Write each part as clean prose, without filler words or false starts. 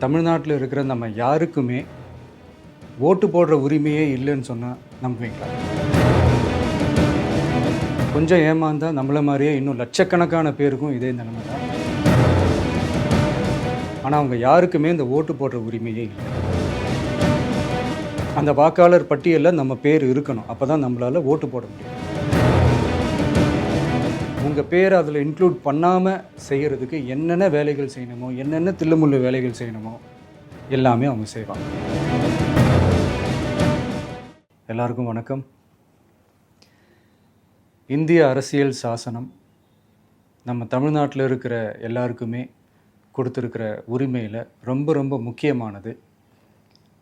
தமிழ்நாட்டில் இருக்கிற நம்ம யாருக்குமே ஓட்டு போடுற உரிமையே இல்லைன்னு சொன்னால் நம்புவீங்களா? கொஞ்சம் ஏமாந்தால் நம்மளை மாதிரியே இன்னும் லட்சக்கணக்கான பேருக்கும் இதே நிலைமை தான். ஆனால் அவங்க யாருக்குமே இந்த ஓட்டு போடுற உரிமையே இல்லை. அந்த வாக்காளர் பட்டியலில் நம்ம பேர் இருக்கணும், அப்போ தான் நம்மளால் ஓட்டு போட முடியும். உங்கள் பேரை அதில் இன்க்ளூட் பண்ணாமல் செய்கிறதுக்கு என்னென்ன வேலைகள் செய்யணுமோ, என்னென்ன தில்லுமுள்ளு வேலைகள் செய்யணுமோ எல்லாமே அவங்க செய்வாங்க. எல்லாருக்கும் வணக்கம். இந்திய அரசியல் சாசனம் நம்ம தமிழ்நாட்டில் இருக்கிற எல்லாருக்குமே கொடுத்துருக்கிற உரிமையில் ரொம்ப ரொம்ப முக்கியமானது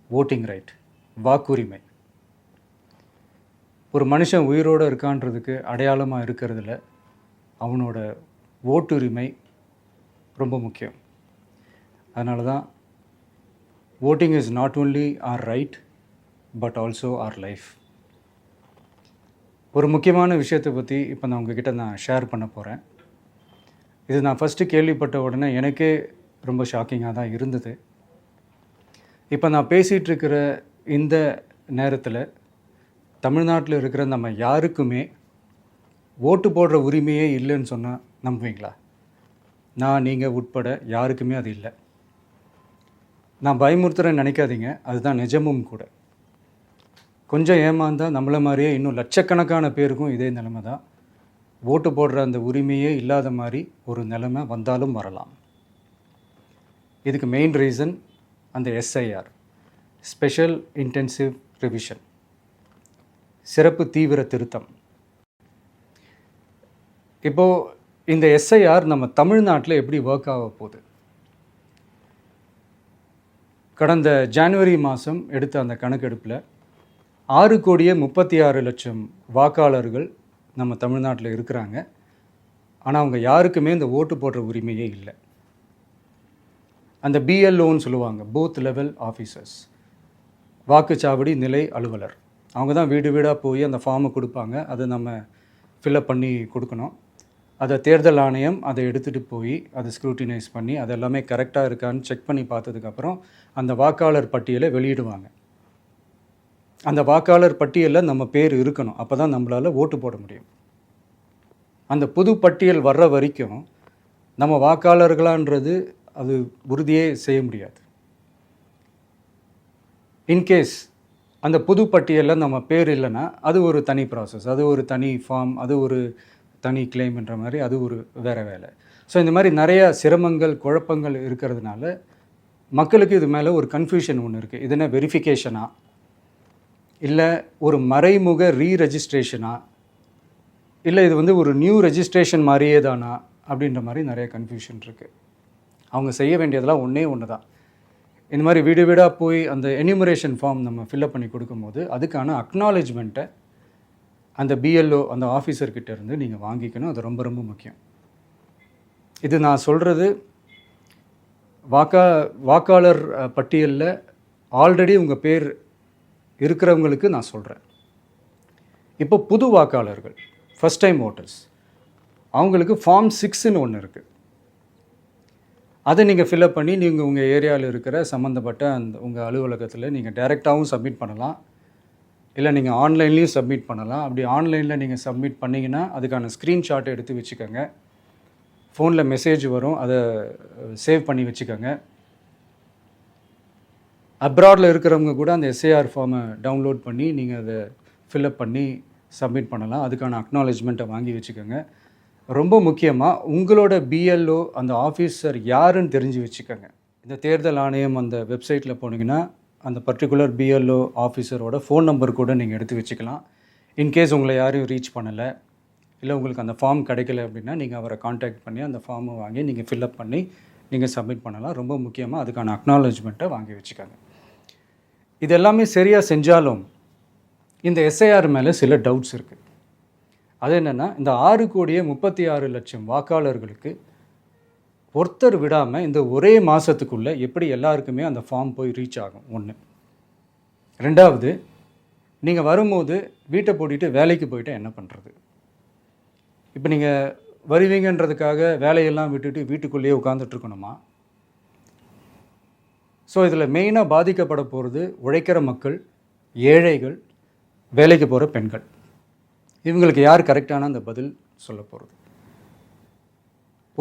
ஓட்டிங் ரைட், வாக்குரிமை. ஒரு மனுஷன் உயிரோடு இருக்கான்றதுக்கு அடையாளமாக இருக்கிறதுல அவனோட ஓட்டுரிமை ரொம்ப முக்கியம். அதனால தான் voting is not only our right but also our life. ஒரு முக்கியமான விஷயத்தை பற்றி இப்போ நான் உங்ககிட்ட ஷேர் பண்ண போகிறேன். இது நான் ஃபஸ்ட்டு கேள்விப்பட்ட உடனே எனக்கே ரொம்ப ஷாக்கிங்காக தான் இருந்தது. இப்போ நான் பேசிகிட்டு இருக்கிற இந்த நேரத்தில் தமிழ்நாட்டில் இருக்கிற நம்ம யாருக்குமே ஓட்டு போடுற உரிமையே இல்லைன்னு சொன்னால் நம்புவீங்களா? நீங்கள் உட்பட யாருக்குமே அது இல்லை. நான் பயமுறுத்துறேன்னு நினைக்காதீங்க, அதுதான் நிஜமும் கூட. கொஞ்சம் ஏமாந்தால் நம்மளை மாதிரியே இன்னும் லட்சக்கணக்கான பேருக்கும் இதே நிலைமை தான். ஓட்டு போடுற அந்த உரிமையே இல்லாத மாதிரி ஒரு நிலைமை வந்தாலும் வரலாம். இதுக்கு மெயின் ரீசன் அந்த எஸ்ஐஆர், ஸ்பெஷல் இன்டென்சிவ் ரிவிஷன், சிறப்பு தீவிர திருத்தம். இப்போது இந்த எஸ்ஐஆர் நம்ம தமிழ்நாட்டில் எப்படி ஒர்க் ஆக போகுது? கடந்த ஜனவரி மாதம் எடுத்த அந்த கணக்கெடுப்பில் 6,36,00,000 வாக்காளர்கள் நம்ம தமிழ்நாட்டில் இருக்கிறாங்க. ஆனால் அவங்க யாருக்குமே இந்த ஓட்டு போடுற உரிமையே இல்லை. அந்த பிஎல்ஓன்னு சொல்லுவாங்க, பூத் லெவல் ஆஃபீஸர்ஸ், வாக்குச்சாவடி நிலை அலுவலர். அவங்க தான் வீடு வீடாக போய் அந்த ஃபார்மை கொடுப்பாங்க. அதை நம்ம ஃபில்அப் பண்ணி கொடுக்கணும். அதை தேர்தல் ஆணையம் அதை எடுத்துகிட்டு போய் அதை ஸ்க்ரூட்டினைஸ் பண்ணி அது எல்லாமே கரெக்டாக இருக்கான்னு செக் பண்ணி பார்த்ததுக்கப்புறம் அந்த வாக்காளர் பட்டியலை வெளியிடுவாங்க. அந்த வாக்காளர் பட்டியலில் நம்ம பேர் இருக்கணும், அப்போ தான் நம்மளால் ஓட்டு போட முடியும். அந்த புது பட்டியல் வர்ற வரைக்கும் நம்ம வாக்காளர்களான்றது அது உறுதியே செய்ய முடியாது. இன்கேஸ் அந்த புது பட்டியலில் நம்ம பேர் இல்லைன்னா அது ஒரு தனி ப்ராசஸ், அது ஒரு தனி ஃபார்ம், அது ஒரு தனி கிளைம்ன்ற மாதிரி அது ஒரு வேறு வேலை. ஸோ இந்த மாதிரி நிறைய சிரமங்கள் குழப்பங்கள் இருக்கிறதுனால மக்களுக்கு இது மேலே ஒரு கன்ஃபியூஷன் ஒன்று இருக்குது. இது என்ன வெரிஃபிகேஷனா இல்லை ஒரு மறைமுக ரீரெஜிஸ்ட்ரேஷனா இல்லை இது ஒரு நியூ ரெஜிஸ்ட்ரேஷன் மாதிரியே தானா அப்படின்ற மாதிரி நிறைய கன்ஃபியூஷன் இருக்குது. அவங்க செய்ய வேண்டியதெல்லாம் ஒன்று தான். இந்த மாதிரி வீடு வீடாக போய் அந்த எனிமரேஷன் ஃபார்ம் நம்ம ஃபில்அப் பண்ணி கொடுக்கும்போது அதுக்கான அக்னாலேஜ்மெண்ட்டை அந்த பிஎல்ஓ அந்த ஆஃபீஸர்கிட்ட இருந்து நீங்கள் வாங்கிக்கணும். அது ரொம்ப ரொம்ப முக்கியம். இது நான் சொல்கிறது வாக்காளர் பட்டியலில் ஆல்ரெடி உங்கள் பேர் இருக்கிறவங்களுக்கு நான் சொல்கிறேன். இப்போ புது வாக்காளர்கள், ஃபஸ்ட் டைம் ஓட்டர்ஸ், அவங்களுக்கு ஃபார்ம் 6ன்னு ஒன்று இருக்குது. அதை நீங்கள் ஃபில்அப் பண்ணி நீங்கள் உங்கள் ஏரியாவில் இருக்கிற சம்மந்தப்பட்ட அந்த உங்கள் அலுவலகத்தில் நீங்கள் டைரெக்டாகவும் சப்மிட் பண்ணலாம், இல்லை நீங்கள் ஆன்லைன்லேயும் சப்மிட் பண்ணலாம். அப்படி ஆன்லைனில் நீங்கள் சப்மிட் பண்ணிங்கன்னா அதுக்கான ஸ்க்ரீன்ஷாட்டை எடுத்து வச்சுக்கோங்க. ஃபோனில் மெசேஜ் வரும், அதை சேவ் பண்ணி வச்சுக்கோங்க. அப்ராடில் இருக்கிறவங்க கூட அந்த எஸ்ஏஆர் ஃபார்மை டவுன்லோட் பண்ணி நீங்கள் அதை ஃபில்அப் பண்ணி சப்மிட் பண்ணலாம். அதுக்கான அக்னாலேஜ்மெண்ட்டை வாங்கி வச்சுக்கோங்க. ரொம்ப முக்கியமாக உங்களோட பிஎல்ஓ அந்த ஆஃபீஸர் யாருன்னு தெரிஞ்சு வச்சுக்கோங்க. இந்த தேர்தல் ஆணையம் அந்த வெப்சைட்டில் போனீங்கன்னா அந்த பர்டிகுலர் பிஎல்ஓ ஆஃபீஸரோட ஃபோன் நம்பர் கூட நீங்கள் எடுத்து வச்சுக்கலாம். இன்கேஸ் உங்களை யாரையும் ரீச் பண்ணலை இல்லை உங்களுக்கு அந்த ஃபார்ம் கிடைக்கல அப்படின்னா நீங்கள் அவரை காண்டாக்ட் பண்ணி அந்த ஃபார்மை வாங்கி நீங்கள் ஃபில்அப் பண்ணி நீங்கள் சப்மிட் பண்ணலாம். ரொம்ப முக்கியமாக அதுக்கான அக்னாலேஜ்மெண்ட்டை வாங்கி வச்சுக்கோங்க. இது எல்லாமே சரியாக செஞ்சாலும் இந்த எஸ்ஐஆர் மேலே சில டவுட்ஸ் இருக்குது. அது என்னென்னா, இந்த 6,36,00,000 வாக்காளர்களுக்கு ஒருத்தர் விடாமல் இந்த ஒரே மாதத்துக்குள்ளே எப்படி எல்லாருக்குமே அந்த ஃபார்ம் போய் ரீச் ஆகும்? ஒன்று. ரெண்டாவது, நீங்கள் வரும்போது வீட்டை பூட்டிட்டு வேலைக்கு போயிட்டு என்ன பண்ணுறது? இப்போ நீங்கள் வருவீங்கன்றதுக்காக வேலையெல்லாம் விட்டுட்டு வீட்டுக்குள்ளேயே உட்காந்துட்ருக்கணுமா? ஸோ இதில் மெயினாக பாதிக்கப்பட போகிறது உழைக்கிற மக்கள், ஏழைகள், வேலைக்கு போகிற பெண்கள். இவங்களுக்கு யார் கரெக்டான அந்த பதில் சொல்ல போகிறது?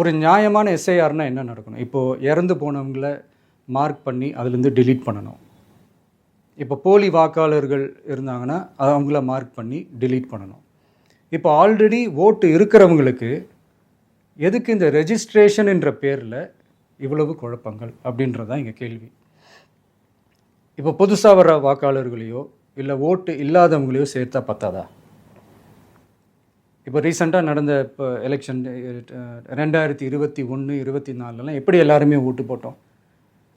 ஒரு நியாயமான எஸ்ஐஆர்னால் என்ன நடக்கணும்? இப்போது இறந்து போனவங்கள மார்க் பண்ணி அதுலேருந்து டிலீட் பண்ணணும். இப்போ போலி வாக்காளர்கள் இருந்தாங்கன்னா அவங்கள மார்க் பண்ணி டிலீட் பண்ணணும். இப்போ ஆல்ரெடி ஓட்டு இருக்கிறவங்களுக்கு எதுக்கு இந்த ரெஜிஸ்ட்ரேஷன் என்ற பேரில் இவ்வளவு குழப்பங்கள் அப்படின்றது தான் இங்கே கேள்வி. இப்போ புதுசாக வர வாக்காளர்களையோ இல்லை ஓட்டு இல்லாதவங்களையோ சேர்த்தா பத்தாதா? இப்போ ரீசெண்டாக நடந்த இப்போ எலெக்ஷன் 2021, 24 எப்படி எல்லாருமே ஓட்டு போட்டோம்?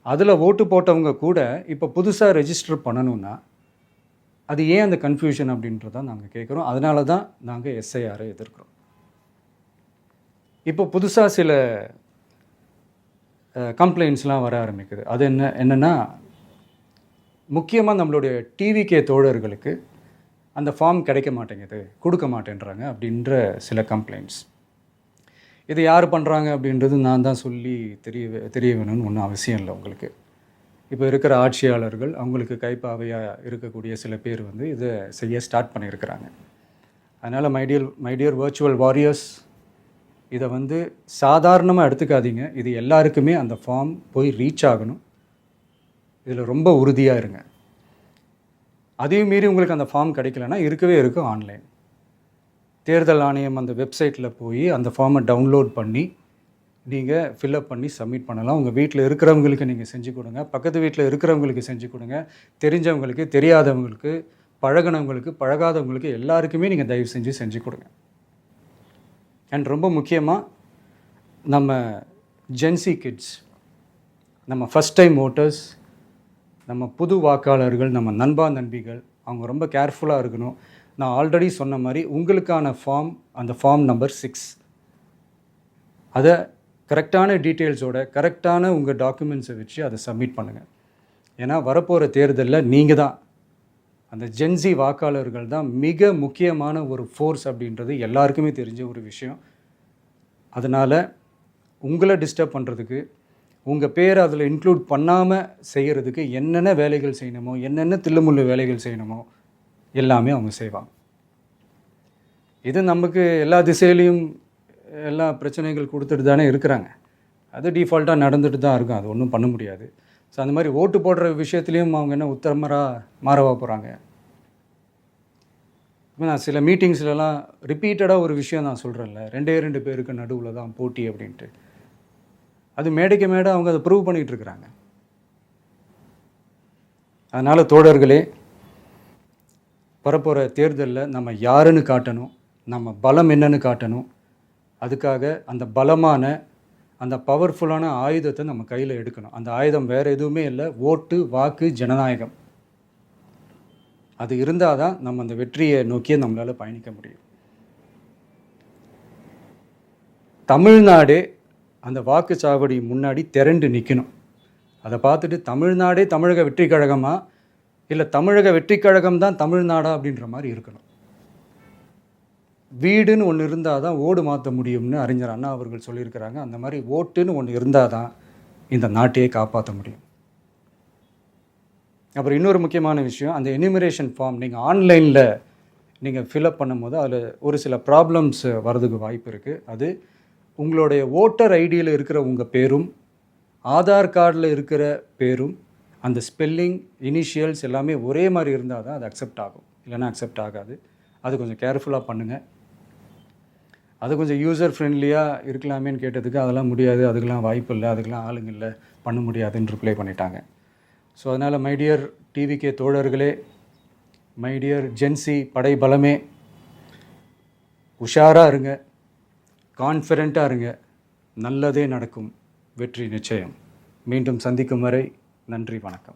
அதில் ஓட்டு போட்டவங்க கூட இப்போ புதுசாக ரெஜிஸ்டர் பண்ணணுன்னா அது ஏன் அந்த கன்ஃபியூஷன் அப்படின்றத நாங்கள் கேட்குறோம். அதனால தான் நாங்கள் எஸ்ஐஆரை எதிர்க்கிறோம். இப்போ புதுசாக சில கம்ப்ளைண்ட்ஸ்லாம் வர ஆரம்பிக்குது. அது என்னென்னா முக்கியமாக நம்மளுடைய டிவிகே தோழர்களுக்கு அந்த ஃபார்ம் கிடைக்க மாட்டேங்குது, கொடுக்க மாட்டேன்றாங்க அப்படின்ற சில கம்ப்ளைண்ட்ஸ். இது யார் பண்ணுறாங்க அப்படின்றது நான் தான் சொல்லி தெரிய வேணும்னு ஒன்றும் அவசியம் இல்லை உங்களுக்கு. இப்போ இருக்கிற ஆட்சியாளர்கள் அவங்களுக்கு கைப்பாவையாக இருக்கக்கூடிய சில பேர் வந்து இதை செய்ய ஸ்டார்ட் பண்ணியிருக்கிறாங்க. அதனால் மைடியர் வர்ச்சுவல் வாரியர்ஸ், இதை வந்து சாதாரணமாக எடுத்துக்காதீங்க. இது எல்லாருக்குமே அந்த ஃபார்ம் போய் ரீச் ஆகணும். இதில் ரொம்ப உறுதியாக இருங்க. அதையும் மீறி உங்களுக்கு அந்த ஃபார்ம் கிடைக்கலன்னா இருக்கவே இருக்கும் ஆன்லைன். தேர்தல் ஆணையம் அந்த வெப்சைட்டில் போய் அந்த ஃபார்மை டவுன்லோட் பண்ணி நீங்கள் ஃபில்அப் பண்ணி சப்மிட் பண்ணலாம். உங்கள் வீட்டில் இருக்கிறவங்களுக்கு நீங்கள் செஞ்சு கொடுங்க, பக்கத்து வீட்டில் இருக்கிறவங்களுக்கு செஞ்சு கொடுங்க, தெரிஞ்சவங்களுக்கு, தெரியாதவங்களுக்கு, பழகினவங்களுக்கு, பழகாதவங்களுக்கு எல்லாருக்குமே நீங்கள் தயவு செஞ்சு கொடுங்க. அண்ட் ரொம்ப முக்கியமாக நம்ம ஜென்சி கிட்ஸ், நம்ம ஃபஸ்ட் டைம் ஓட்டர்ஸ், நம்ம புது வாக்காளர்கள், நம்ம நண்பா நண்பிகள், அவங்க ரொம்ப கேர்ஃபுல்லாக இருக்கணும். நான் ஆல்ரெடி சொன்ன மாதிரி உங்களுக்கான ஃபார்ம், அந்த ஃபார்ம் நம்பர் 6, அதை கரெக்டான டீட்டெயில்ஸோட கரெக்டான உங்கள் டாக்குமெண்ட்ஸை வச்சு அதை சப்மிட் பண்ணுங்கள். ஏன்னா வரப்போகிற தேர்தலில் நீங்கள் தான், அந்த ஜென்சி வாக்காளர்கள் தான் மிக முக்கியமான ஒரு ஃபோர்ஸ் அப்படின்றது எல்லாருக்குமே தெரிஞ்ச ஒரு விஷயம். அதனால் உங்களை டிஸ்டர்ப் பண்ணுறதுக்கு, உங்கள் பேரை அதில் இன்க்ளூட் பண்ணாமல் செய்கிறதுக்கு என்னென்ன வேலைகள் செய்யணுமோ, என்னென்ன தில்லுமுள்ளு வேலைகள் செய்யணுமோ எல்லாமே அவங்க செய்வாங்க. இது நமக்கு எல்லா திசையிலையும் எல்லா பிரச்சனைகள் கொடுத்துட்டு தானே இருக்கிறாங்க. அது டிஃபால்ட்டாக நடந்துட்டு தான் இருக்கும். அது ஒன்றும் பண்ண முடியாது. ஸோ அந்த மாதிரி ஓட்டு போடுற விஷயத்துலேயும் அவங்க என்ன மாறவா போகிறாங்க? இப்போ நான் சில மீட்டிங்ஸ்லலாம் ரிப்பீட்டடாக ஒரு விஷயம் நான் சொல்கிறேன்ல, 2 பேருக்கு நடுவில் தான் போட்டி அப்படின்ட்டு. அது மேடைக்கு மேடை அவங்க அதை ப்ரூவ் பண்ணிகிட்டு இருக்கிறாங்க. அதனால் தோழர்களே, வரப்போகிற தேர்தலில் நம்ம யாருன்னு காட்டணும், நம்ம பலம் என்னன்னு காட்டணும். அதுக்காக அந்த பலமான, அந்த பவர்ஃபுல்லான ஆயுதத்தை நம்ம கையில் எடுக்கணும். அந்த ஆயுதம் வேறு எதுவுமே இல்லை, ஓட்டு, வாக்கு, ஜனநாயகம். அது இருந்தால் தான் நம்ம அந்த வெற்றியை நோக்கியே நம்மளால் பயணிக்க முடியும். தமிழ்நாடே அந்த வாக்குச்சாவடி முன்னாடி திரண்டு நிற்கணும். அதை பார்த்துட்டு தமிழ்நாடே தமிழக வெற்றி கழகமா, இல்லை தமிழக வெற்றி கழகம் தான் தமிழ்நாடா அப்படின்ற மாதிரி இருக்கணும். வீடுன்னு ஒன்று இருந்தால் தான் ஓடு மாற்ற முடியும்னு அறிஞர் அண்ணா அவர்கள் சொல்லியிருக்கிறாங்க. அந்த மாதிரி ஓட்டுன்னு ஒன்று இருந்தால் தான் இந்த நாட்டையே காப்பாற்ற முடியும். அப்புறம் இன்னொரு முக்கியமான விஷயம், அந்த எனிமரேஷன் ஃபார்ம் நீங்கள் ஆன்லைனில் நீங்கள் ஃபில்அப் பண்ணும்போது அதில் ஒரு சில ப்ராப்ளம்ஸ் வர்றதுக்கு வாய்ப்பு இருக்குது. அது உங்களுடைய ஓட்டர் ஐடியில் இருக்கிற உங்கள் பேரும், ஆதார் கார்டில் இருக்கிற பேரும், அந்த ஸ்பெல்லிங், இனிஷியல்ஸ் எல்லாமே ஒரே மாதிரி இருந்தால் தான் அது அக்செப்ட் ஆகும், இல்லைன்னா அக்செப்ட் ஆகாது. அது கொஞ்சம் கேர்ஃபுல்லாக பண்ணுங்கள். அது கொஞ்சம் யூசர் ஃப்ரெண்ட்லியாக இருக்கலாமேன்னு கேட்டதுக்கு அதெல்லாம் முடியாது, அதுக்கெல்லாம் வாய்ப்பு இல்லை, அதுக்கெல்லாம் ஆளுங்க இல்லை, பண்ண முடியாதுன்னு ரிப்ளை பண்ணிட்டாங்க. ஸோ அதனால் மைடியர் டிவிகே தோழர்களே, மைடியர் ஜென்சி படை பலமே, உஷாராக இருங்க, கான்ஃபிடெண்ட்டாக இருங்க. நல்லதே நடக்கும். வெற்றி நிச்சயம். மீண்டும் சந்திக்கும் வரை நன்றி, வணக்கம்.